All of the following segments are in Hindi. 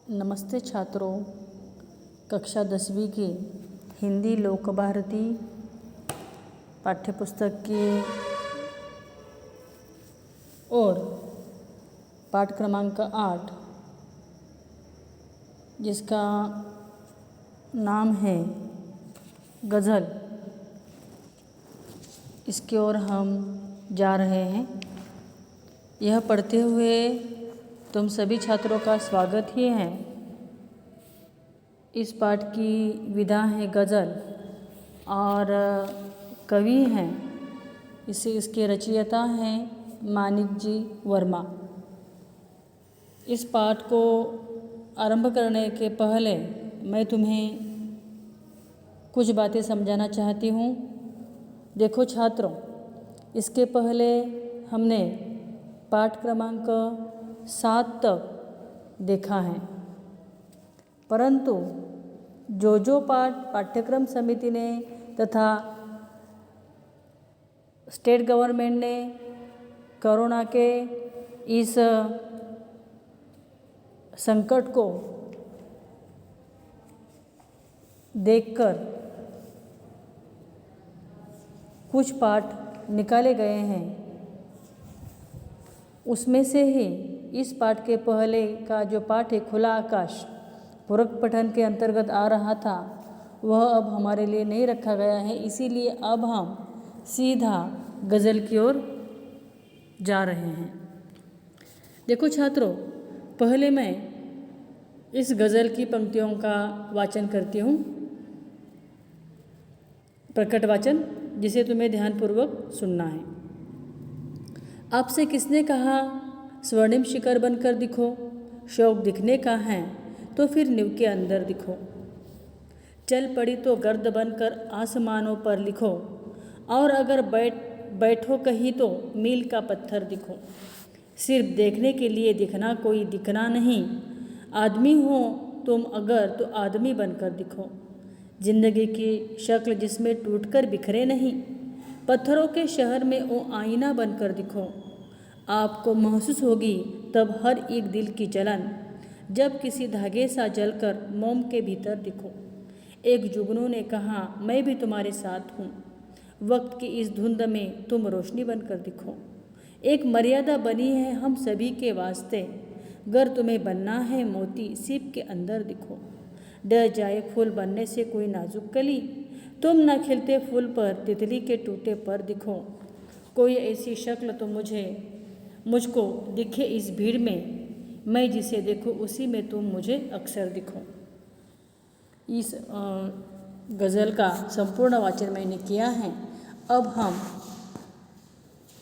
नमस्ते छात्रों, कक्षा 10वीं की हिंदी लोक भारती पाठ्यपुस्तक की और पाठ क्रमांक 8 जिसका नाम है गज़ल, इसकी ओर हम जा रहे हैं। यह पढ़ते हुए तुम सभी छात्रों का स्वागत ही है। इस पाठ की विधा है गज़ल और कवि हैं इसके रचयिता हैं मानिक जी वर्मा। इस पाठ को आरंभ करने के पहले मैं तुम्हें कुछ बातें समझाना चाहती हूँ। देखो छात्रों, इसके पहले हमने पाठ क्रमांक 7 तक देखा है, परंतु जो पाठ पाठ्यक्रम समिति ने तथा स्टेट गवर्नमेंट ने कोरोना के इस संकट को देखकर कुछ पाठ निकाले गए हैं, उसमें से ही इस पाठ के पहले का जो पाठ है खुला आकाश पूरक पठन के अंतर्गत आ रहा था, वह अब हमारे लिए नहीं रखा गया है। इसीलिए अब हम सीधा गज़ल की ओर जा रहे हैं। देखो छात्रों, पहले मैं इस गज़ल की पंक्तियों का वाचन करती हूँ, प्रकट वाचन, जिसे तुम्हें ध्यानपूर्वक सुनना है। आपसे किसने कहा स्वर्णिम शिखर बनकर दिखो, शौक दिखने का है तो फिर नींव के अंदर दिखो। चल पड़ी तो गर्द बनकर आसमानों पर लिखो, और अगर बैठो कहीं तो मील का पत्थर दिखो। सिर्फ देखने के लिए दिखना कोई दिखना नहीं, आदमी हो तुम अगर तो आदमी बनकर दिखो। जिंदगी की शक्ल जिसमें टूटकर बिखरे नहीं, पत्थरों के शहर में वो आईना बनकर दिखो। आपको महसूस होगी तब हर एक दिल की जलन, जब किसी धागे सा जलकर मोम के भीतर दिखो। एक जुगनू ने कहा मैं भी तुम्हारे साथ हूँ, वक्त की इस धुंध में तुम रोशनी बनकर दिखो। एक मर्यादा बनी है हम सभी के वास्ते, गर तुम्हें बनना है मोती सीप के अंदर दिखो। डर जाए फूल बनने से कोई नाजुक कली, तुम न खिलते फूल पर तितली के टूटे पर दिखो। कोई ऐसी शक्ल तो मुझको दिखे इस भीड़ में, मैं जिसे देखूं उसी में तुम मुझे अक्सर दिखो। इस गज़ल का संपूर्ण वाचन मैंने किया है। अब हम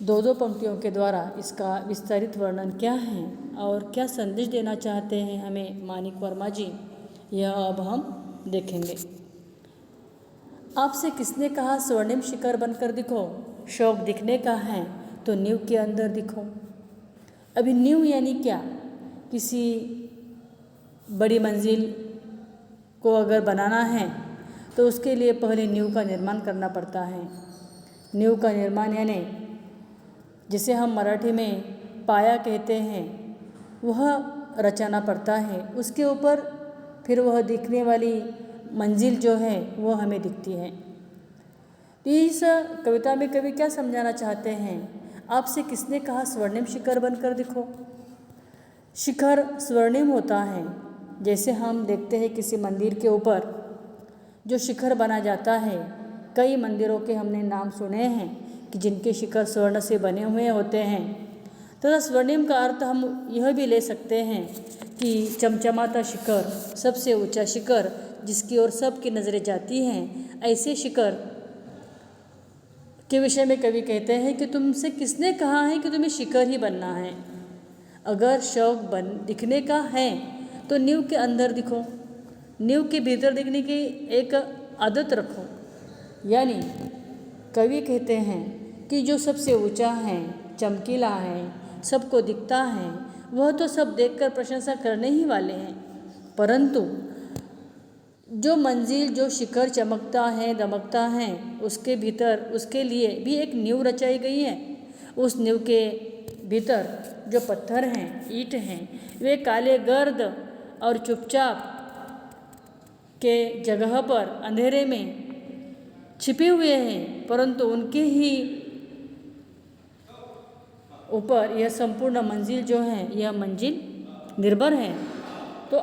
दो पंक्तियों के द्वारा इसका विस्तारित वर्णन क्या है और क्या संदेश देना चाहते हैं हमें मानिक वर्मा जी, यह अब हम देखेंगे। आपसे किसने कहा स्वर्णिम शिखर बनकर दिखो, शौक दिखने का है तो नींव के अंदर दिखो। अभी नींव यानी क्या? किसी बड़ी मंजिल को अगर बनाना है तो उसके लिए पहले नींव का निर्माण करना पड़ता है। नींव का निर्माण यानी जिसे हम मराठी में पाया कहते हैं, वह रचाना पड़ता है। उसके ऊपर फिर वह दिखने वाली मंजिल जो है वो हमें दिखती है। इस कविता में कवि क्या समझाना चाहते हैं? आपसे किसने कहा स्वर्णिम शिखर बनकर दिखो। शिखर स्वर्णिम होता है, जैसे हम देखते हैं किसी मंदिर के ऊपर जो शिखर बना जाता है। कई मंदिरों के हमने नाम सुने हैं कि जिनके शिखर स्वर्ण से बने हुए होते हैं। तथा स्वर्णिम का अर्थ हम यह भी ले सकते हैं कि चमचमाता शिखर, सबसे ऊंचा शिखर जिसकी ओर सबकी नज़रें जाती हैं, ऐसे शिखर के विषय में कवि कहते हैं कि तुमसे किसने कहा है कि तुम्हें शिखर ही बनना है। अगर शौक दिखने का है तो नींव के अंदर दिखो, नींव के भीतर दिखने की एक आदत रखो। यानी कवि कहते हैं कि जो सबसे ऊंचा है, चमकीला है, सबको दिखता है, वह तो सब देखकर प्रशंसा करने ही वाले हैं, परंतु जो मंजिल, जो शिखर चमकता है, दमकता है, उसके भीतर उसके लिए भी एक नींव रचाई गई है। उस नींव के भीतर जो पत्थर हैं, ईंट हैं, वे काले गर्द और चुपचाप के जगह पर अंधेरे में छिपे हुए हैं, परंतु उनके ही ऊपर यह संपूर्ण मंजिल जो है यह मंजिल निर्भर है। तो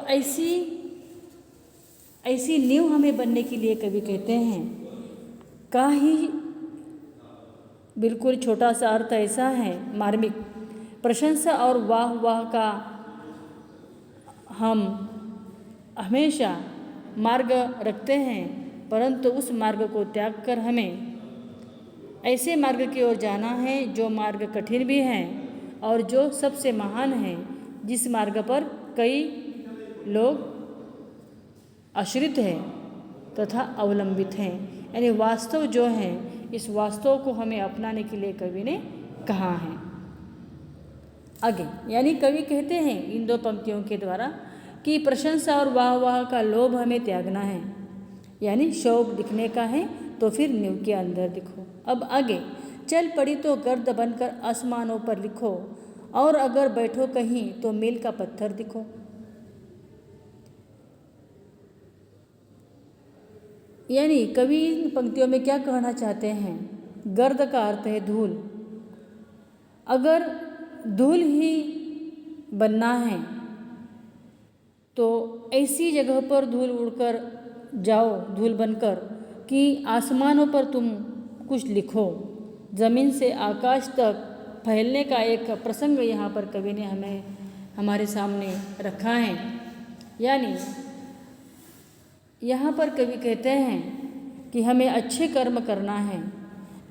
ऐसी नींव हमें बनने के लिए कवि कहते हैं का ही बिल्कुल छोटा सा अर्थ ऐसा है मार्मिक, प्रशंसा और वाह वाह का हम हमेशा मार्ग रखते हैं, परंतु उस मार्ग को त्याग कर हमें ऐसे मार्ग की ओर जाना है जो मार्ग कठिन भी है और जो सबसे महान है, जिस मार्ग पर कई लोग आश्रित हैं तथा अवलंबित हैं। यानी वास्तव जो है, इस वास्तव को हमें अपनाने के लिए कवि ने कहा है। आगे यानी कवि कहते हैं इन दो पंक्तियों के द्वारा कि प्रशंसा और वाह वाह का लोभ हमें त्यागना है, यानी शौक दिखने का है तो फिर नींव के अंदर दिखो। अब आगे, चल पड़ी तो गर्द बनकर आसमानों पर लिखो, और अगर बैठो कहीं तो मील का पत्थर दिखो। यानी कवि इन पंक्तियों में क्या कहना चाहते हैं? गर्द का अर्थ है धूल। अगर धूल ही बनना है तो ऐसी जगह पर धूल उड़कर जाओ, धूल बनकर, कि आसमानों पर तुम कुछ लिखो। ज़मीन से आकाश तक फैलने का एक प्रसंग यहाँ पर कवि ने हमारे सामने रखा है। यानी यहाँ पर कवि कहते हैं कि हमें अच्छे कर्म करना है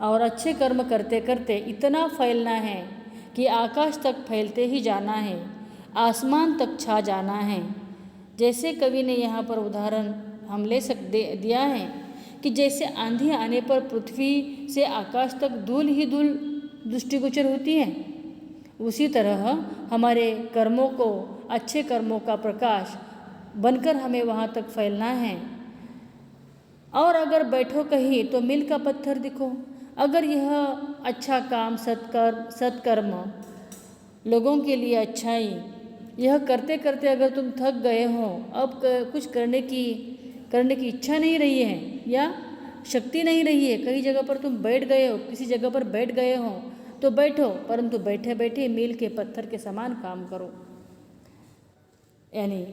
और अच्छे कर्म करते करते इतना फैलना है कि आकाश तक फैलते ही जाना है, आसमान तक छा जाना है। जैसे कवि ने यहाँ पर उदाहरण हम ले दिया है कि जैसे आंधी आने पर पृथ्वी से आकाश तक धूल ही धूल दृष्टिगोचर होती है, उसी तरह हमारे कर्मों को, अच्छे कर्मों का प्रकाश बनकर हमें वहाँ तक फैलना है। और अगर बैठो कहीं तो मील का पत्थर दिखो। अगर यह अच्छा काम, सत्कर्म, लोगों के लिए अच्छाई, यह करते करते अगर तुम थक गए हो, अब कुछ करने की इच्छा नहीं रही है या शक्ति नहीं रही है, कई जगह पर तुम बैठ गए हो, किसी जगह पर बैठ गए हो तो बैठो, परंतु बैठे बैठे मील के पत्थर के समान काम करो। यानी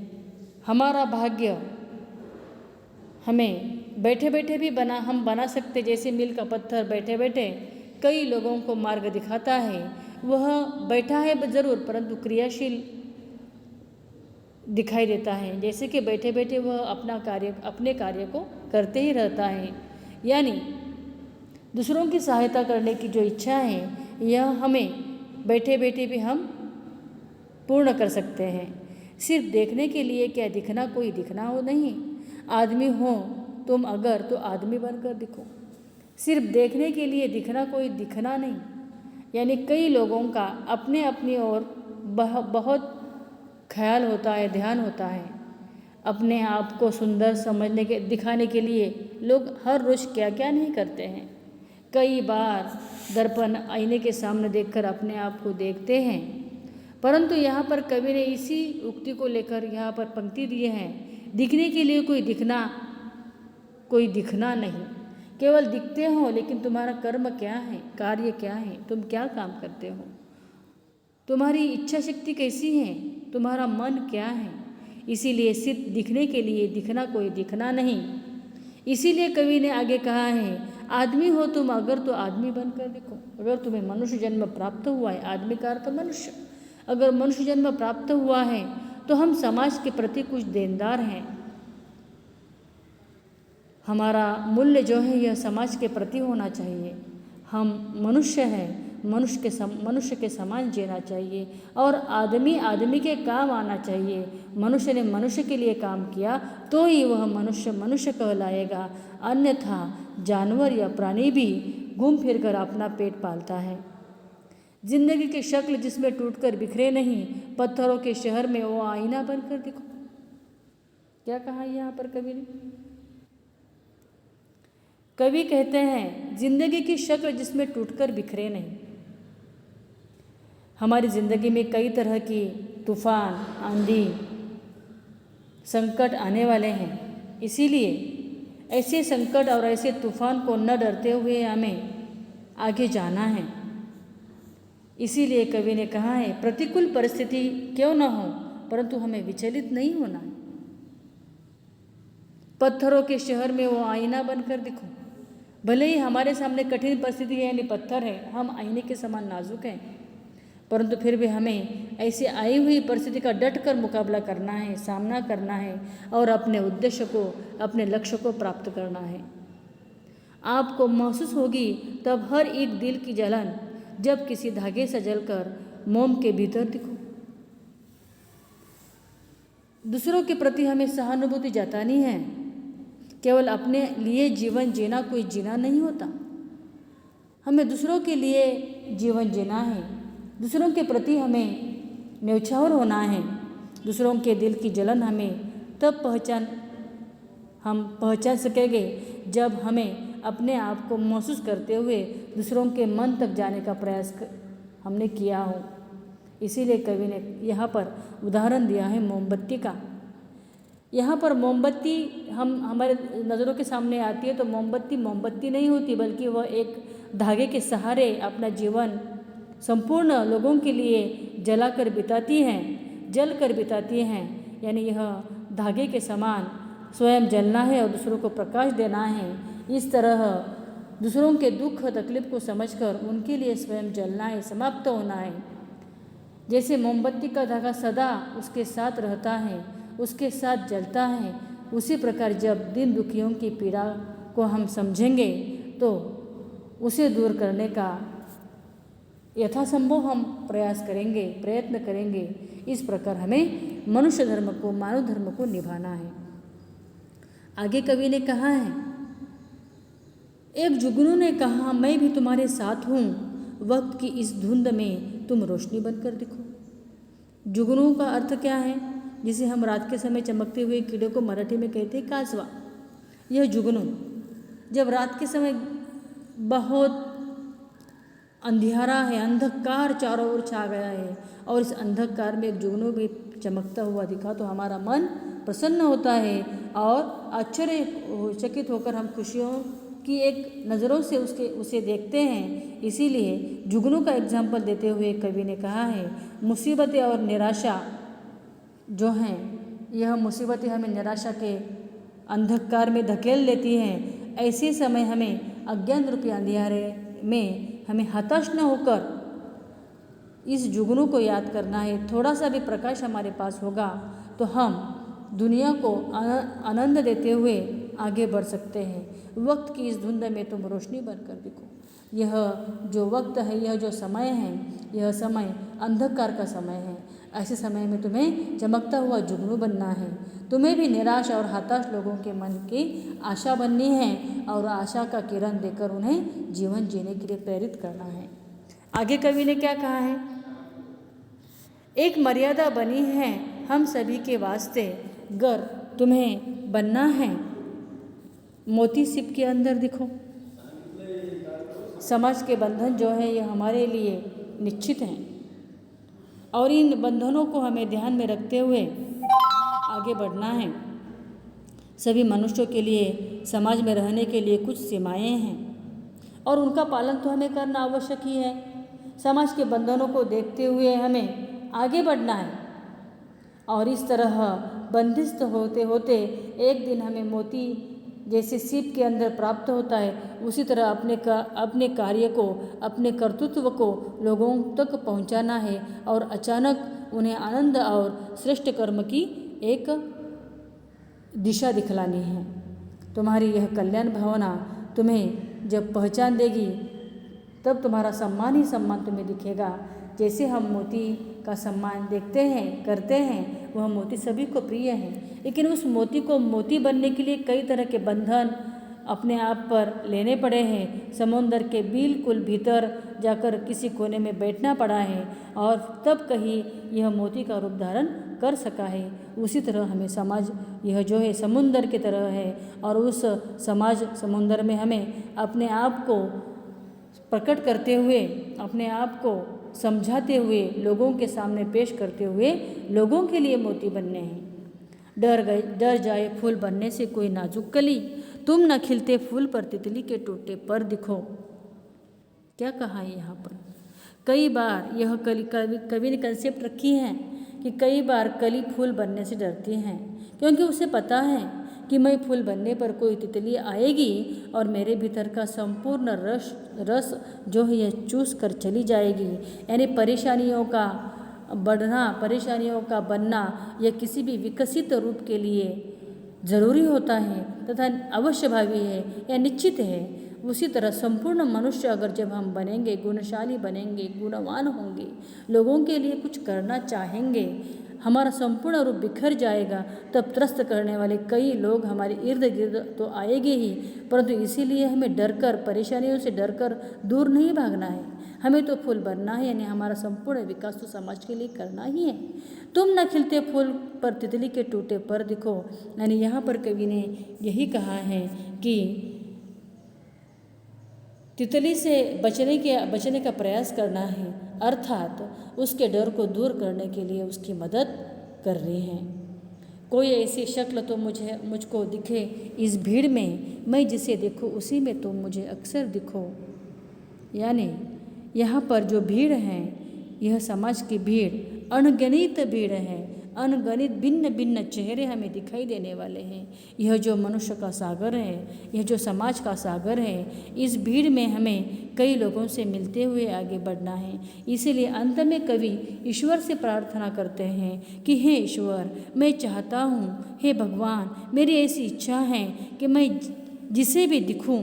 हमारा भाग्य हमें बैठे बैठे भी हम बना सकते। जैसे मील का पत्थर बैठे बैठे कई लोगों को मार्ग दिखाता है, वह बैठा है ज़रूर परंतु क्रियाशील दिखाई देता है। जैसे कि बैठे बैठे वह अपने कार्य को करते ही रहता है। यानी दूसरों की सहायता करने की जो इच्छा है, यह हमें बैठे बैठे भी हम पूर्ण कर सकते हैं। सिर्फ देखने के लिए क्या दिखना, कोई दिखना हो नहीं। आदमी हो तुम अगर तो आदमी बनकर दिखो। सिर्फ देखने के लिए दिखना, कोई दिखना नहीं। यानी कई लोगों का अपने अपनी ओर बहुत ख्याल होता है, ध्यान होता है। अपने आप को सुंदर दिखाने के लिए लोग हर रोज़ क्या क्या नहीं करते हैं। कई बार दर्पण, आईने के सामने देखकर अपने आप को देखते हैं, परंतु यहाँ पर कवि ने इसी उक्ति को लेकर यहाँ पर पंक्ति दिए हैं, दिखने के लिए कोई दिखना नहीं। केवल दिखते हो, लेकिन तुम्हारा कर्म क्या है, कार्य क्या है, तुम क्या काम करते हो, तुम्हारी इच्छा शक्ति कैसी है, तुम्हारा मन क्या है। इसीलिए सिर्फ दिखने के लिए दिखना, कोई दिखना नहीं। इसीलिए कवि ने आगे कहा है, आदमी हो तुम अगर तो आदमी बनकर दिखो। अगर तुम्हें मनुष्य जन्म प्राप्त हुआ है, आदमी का अर्थ मनुष्य, अगर मनुष्य जन्म प्राप्त हुआ है तो हम समाज के प्रति कुछ देनदार हैं। हमारा मूल्य जो है यह समाज के प्रति होना चाहिए। हम मनुष्य हैं, मनुष्य के समान जीना चाहिए और आदमी के काम आना चाहिए। मनुष्य ने मनुष्य के लिए काम किया तो ही वह मनुष्य कहलाएगा, अन्यथा जानवर या प्राणी भी घूम फिर कर अपना पेट पालता है। जिंदगी की शक्ल जिसमें टूटकर बिखरे नहीं, पत्थरों के शहर में वो आईना बनकर दिखो। क्या कहा यहाँ पर कवि ने? कवि कहते हैं जिंदगी की शक्ल जिसमें टूटकर बिखरे नहीं। हमारी ज़िंदगी में कई तरह की तूफान, आंधी, संकट आने वाले हैं। इसीलिए ऐसे संकट और ऐसे तूफान को न डरते हुए हमें आगे जाना है। इसीलिए कवि ने कहा है, प्रतिकूल परिस्थिति क्यों न हो परंतु हमें विचलित नहीं होना है। पत्थरों के शहर में वो आईना बनकर दिखो। भले ही हमारे सामने कठिन परिस्थिति है, यानी पत्थर है, हम आईने के समान नाजुक हैं, परंतु फिर भी हमें ऐसे आई हुई परिस्थिति का डट कर मुकाबला करना है, सामना करना है और अपने उद्देश्य को, अपने लक्ष्य को प्राप्त करना है। आपको महसूस होगी तब हर एक दिल की जलन जब किसी धागे से जलकर मोम के भीतर दिखो। दूसरों के प्रति हमें सहानुभूति जतानी है। केवल अपने लिए जीवन जीना कोई जीना नहीं होता, हमें दूसरों के लिए जीवन जीना है। दूसरों के प्रति हमें न्यौछावर होना है। दूसरों के दिल की जलन हमें तब हम पहचान सकेंगे जब हमें अपने आप को महसूस करते हुए दूसरों के मन तक जाने का प्रयास हमने किया हो। इसीलिए कवि ने यहाँ पर उदाहरण दिया है मोमबत्ती का। यहाँ पर मोमबत्ती हमारे नज़रों के सामने आती है तो मोमबत्ती नहीं होती, बल्कि वह एक धागे के सहारे अपना जीवन संपूर्ण लोगों के लिए जल कर बिताती हैं। यानी यह धागे के समान स्वयं जलना है और दूसरों को प्रकाश देना है। इस तरह दूसरों के दुख तकलीफ को समझकर उनके लिए स्वयं जलना है, समाप्त होना है। जैसे मोमबत्ती का धागा सदा उसके साथ रहता है, उसके साथ जलता है, उसी प्रकार जब दीन दुखियों की पीड़ा को हम समझेंगे तो उसे दूर करने का यथासंभव हम प्रयत्न करेंगे। इस प्रकार हमें मनुष्य धर्म को, मानव धर्म को निभाना है। आगे कवि ने कहा है, एक जुगनू ने कहा, मैं भी तुम्हारे साथ हूँ, वक्त की इस धुंध में तुम रोशनी बनकर दिखो। जुगनू का अर्थ क्या है? जिसे हम रात के समय चमकते हुए कीड़े को मराठी में कहते हैं काजवा। यह जुगनू जब रात के समय बहुत अंधियारा है, अंधकार चारों ओर छा गया है और इस अंधकार में एक जुगनू भी चमकता हुआ दिखा तो हमारा मन प्रसन्न होता है और आश्चर्यचकित होकर हम खुशियों की एक नज़रों से उसे देखते हैं। इसीलिए जुगनू का एग्जाम्पल देते हुए कवि ने कहा है, मुसीबतें और निराशा जो हैं, यह मुसीबतें हमें निराशा के अंधकार में धकेल लेती हैं। ऐसे समय हमें अज्ञान रूपी अंधियारे में हमें हताश न होकर इस जुगनू को याद करना है। थोड़ा सा भी प्रकाश हमारे पास होगा तो हम दुनिया को आनंद देते हुए आगे बढ़ सकते हैं। वक्त की इस धुंध में तुम रोशनी बनकर दिखो। यह जो वक्त है, यह जो समय है, यह समय अंधकार का समय है। ऐसे समय में तुम्हें चमकता हुआ जुगनू बनना है। तुम्हें भी निराश और हताश लोगों के मन की आशा बननी है और आशा का किरण देकर उन्हें जीवन जीने के लिए प्रेरित करना है। आगे कवि ने क्या कहा है, एक मर्यादा बनी है हम सभी के वास्ते, गर तुम्हें बनना है मोती सिप के अंदर दिखो। समाज के बंधन जो है ये हमारे लिए निश्चित हैं और इन बंधनों को हमें ध्यान में रखते हुए आगे बढ़ना है। सभी मनुष्यों के लिए समाज में रहने के लिए कुछ सीमाएं हैं और उनका पालन तो हमें करना आवश्यक ही है। समाज के बंधनों को देखते हुए हमें आगे बढ़ना है और इस तरह बंदिस्त होते होते एक दिन हमें मोती जैसे सीप के अंदर प्राप्त होता है, उसी तरह अपने कार्य को, अपने कर्तृत्व को लोगों तक पहुंचाना है और अचानक उन्हें आनंद और श्रेष्ठ कर्म की एक दिशा दिखलानी है। तुम्हारी यह कल्याण भावना तुम्हें जब पहचान देगी तब तुम्हारा सम्मान ही सम्मान तुम्हें दिखेगा। जैसे हम मोती का सम्मान देखते हैं, करते हैं, वह मोती सभी को प्रिय है, लेकिन उस मोती को मोती बनने के लिए कई तरह के बंधन अपने आप पर लेने पड़े हैं। समुद्र के बिल्कुल भीतर जाकर किसी कोने में बैठना पड़ा है और तब कहीं यह मोती का रूप धारण कर सका है। उसी तरह हमें समाज यह जो है समुद्र की तरह है और उस समुद्र में हमें अपने आप को प्रकट करते हुए, अपने आप को समझाते हुए, लोगों के सामने पेश करते हुए लोगों के लिए मोती बनने हैं। डर जाए फूल बनने से कोई नाजुक कली, तुम न खिलते फूल पर तितली के टूटे पर दिखो। क्या कहा है यहाँ पर? कई बार यह कवि ने कंसेप्ट रखी है कि कई बार कली फूल बनने से डरती हैं, क्योंकि उसे पता है कि मैं फूल बनने पर कोई तितली आएगी और मेरे भीतर का संपूर्ण रस जो है यह चूस कर चली जाएगी। यानी परेशानियों का बनना यह किसी भी विकसित रूप के लिए ज़रूरी होता है तथा अवश्यभावी है या निश्चित है। उसी तरह संपूर्ण मनुष्य अगर जब हम बनेंगे, गुणशाली बनेंगे, गुणवान होंगे, लोगों के लिए कुछ करना चाहेंगे, हमारा संपूर्ण रूप बिखर जाएगा, तब त्रस्त करने वाले कई लोग हमारे इर्द गिर्द तो आएंगे ही, परंतु इसीलिए हमें डरकर, परेशानियों से डरकर दूर नहीं भागना है। हमें तो फूल बनना है, यानी हमारा संपूर्ण विकास तो समाज के लिए करना ही है। तुम न खिलते फूल पर तितली के टूटे पर दिखो, यानी यहाँ पर कवि ने यही कहा है कि तितली से बचने का प्रयास करना है, अर्थात उसके डर को दूर करने के लिए उसकी मदद करनी है। कोई ऐसी शक्ल तो मुझको दिखे इस भीड़ में, मैं जिसे देखूं उसी में तुम मुझे अक्सर दिखो। यानी यहाँ पर जो भीड़ है, यह समाज की भीड़ अनगिनत भीड़ है, अनगिनत भिन्न भिन्न चेहरे हमें दिखाई देने वाले हैं। यह जो मनुष्य का सागर है, यह जो समाज का सागर है, इस भीड़ में हमें कई लोगों से मिलते हुए आगे बढ़ना है। इसीलिए अंत में कवि ईश्वर से प्रार्थना करते हैं कि हे ईश्वर, मैं चाहता हूँ, हे भगवान, मेरी ऐसी इच्छा है कि मैं जिसे भी दिखूँ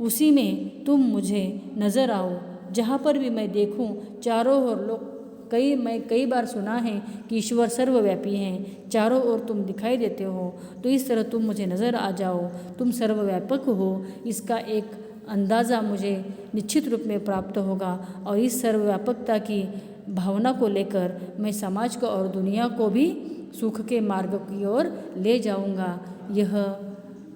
उसी में तुम मुझे नज़र आओ। जहाँ पर भी मैं देखूँ चारों ओर लोग मैं कई बार सुना है कि ईश्वर सर्वव्यापी हैं, चारों ओर तुम दिखाई देते हो, तो इस तरह तुम मुझे नज़र आ जाओ, तुम सर्वव्यापक हो, इसका एक अंदाज़ा मुझे निश्चित रूप में प्राप्त होगा। और इस सर्वव्यापकता की भावना को लेकर मैं समाज को और दुनिया को भी सुख के मार्ग की ओर ले जाऊंगा। यह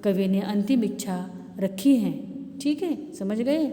कवि ने अंतिम इच्छा रखी है। ठीक है, समझ गए?